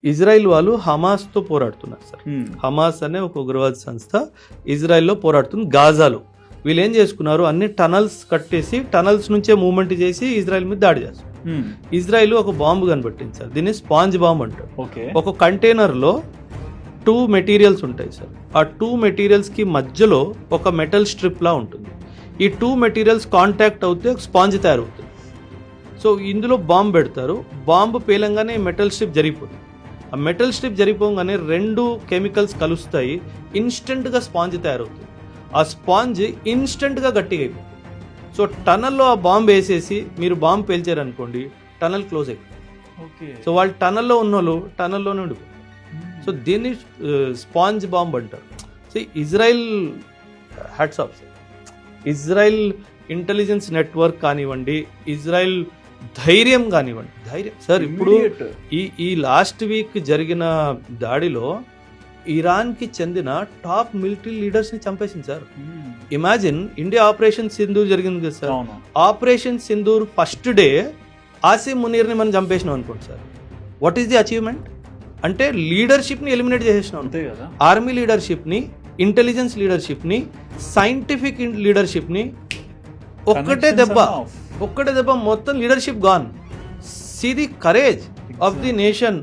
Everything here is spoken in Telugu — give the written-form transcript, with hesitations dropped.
ఇజ్రాయిల్ వాళ్ళు హమాస్తో పోరాడుతున్నారు సార్. హమాస్ అనే ఒక ఉగ్రవాద సంస్థ ఇజ్రాయెల్లో పోరాడుతుంది గాజాలో. వీళ్ళు ఏం చేసుకున్నారు, అన్ని టనల్స్ కట్టేసి టనల్స్ నుంచే మూవ్మెంట్ చేసి ఇజ్రాయెల్ మీద దాడి చేస్తారు. ఇజ్రాయెల్ ఒక బాంబు కనిపెట్టింది సార్, దీన్ని స్పాంజ్ బాంబ్ అంటారు. ఒక కంటైనర్లో 2 మెటీరియల్స్ ఉంటాయి సార్. ఆ 2 మెటీరియల్స్కి మధ్యలో ఒక మెటల్ స్ట్రిప్ లా ఉంటుంది. ఈ 2 మెటీరియల్స్ కాంటాక్ట్ అవుతే స్పాంజ్ తయారవుతుంది. సో ఇందులో బాంబు పెడతారు, బాంబు పేలంగానే మెటల్ స్ట్రిప్ జరిగిపోతుంది. ఆ మెటల్ స్ట్రిప్ జరిగిపోగానే 2 కెమికల్స్ కలుస్తాయి, ఇన్స్టెంట్గా స్పాంజ్ తయారవుతుంది. ఆ స్పాంజ్ ఇన్స్టెంట్గా గట్టిగా అయిపోతుంది. సో టనల్లో ఆ బాంబు వేసేసి మీరు బాంబు పేల్చారనుకోండి, టనల్ క్లోజ్ అయిపోతుంది. సో వాళ్ళు టనల్లో ఉన్న వాళ్ళు టనల్లోనే ఉండిపోతారు. సో దీన్ని స్పాంజ్ బాంబ్ అంటారు. So Israel hats off, Israel intelligence network కానివ్వండి, ఇజ్రాయిల్ ధైర్యం కానివ్వండి, ధైర్యం సార్. ఇప్పుడు ఈ లాస్ట్ వీక్ జరిగిన దాడిలో ఇరాన్కి చెందిన టాప్ మిలిటరీ లీడర్స్ని చంపేసింది sir. Imagine, India operation Sindoor జరిగింది కదా sir. Operation Sindoor first day Asim మునీర్ని మనం చంపేసినాం అనుకోండి sir. What is the achievement? అంటే లీడర్షిప్ని ఎలిమినేట్ చేసేసినాం. అంతే కదా. ఆర్మీ లీడర్షిప్ని, ఇంటెలిజెన్స్ లీడర్షిప్ని, సైంటిఫిక్ లీడర్షిప్ని ఒక్కటే దెబ్బ మొత్తం leadership gone. See the courage of the nation.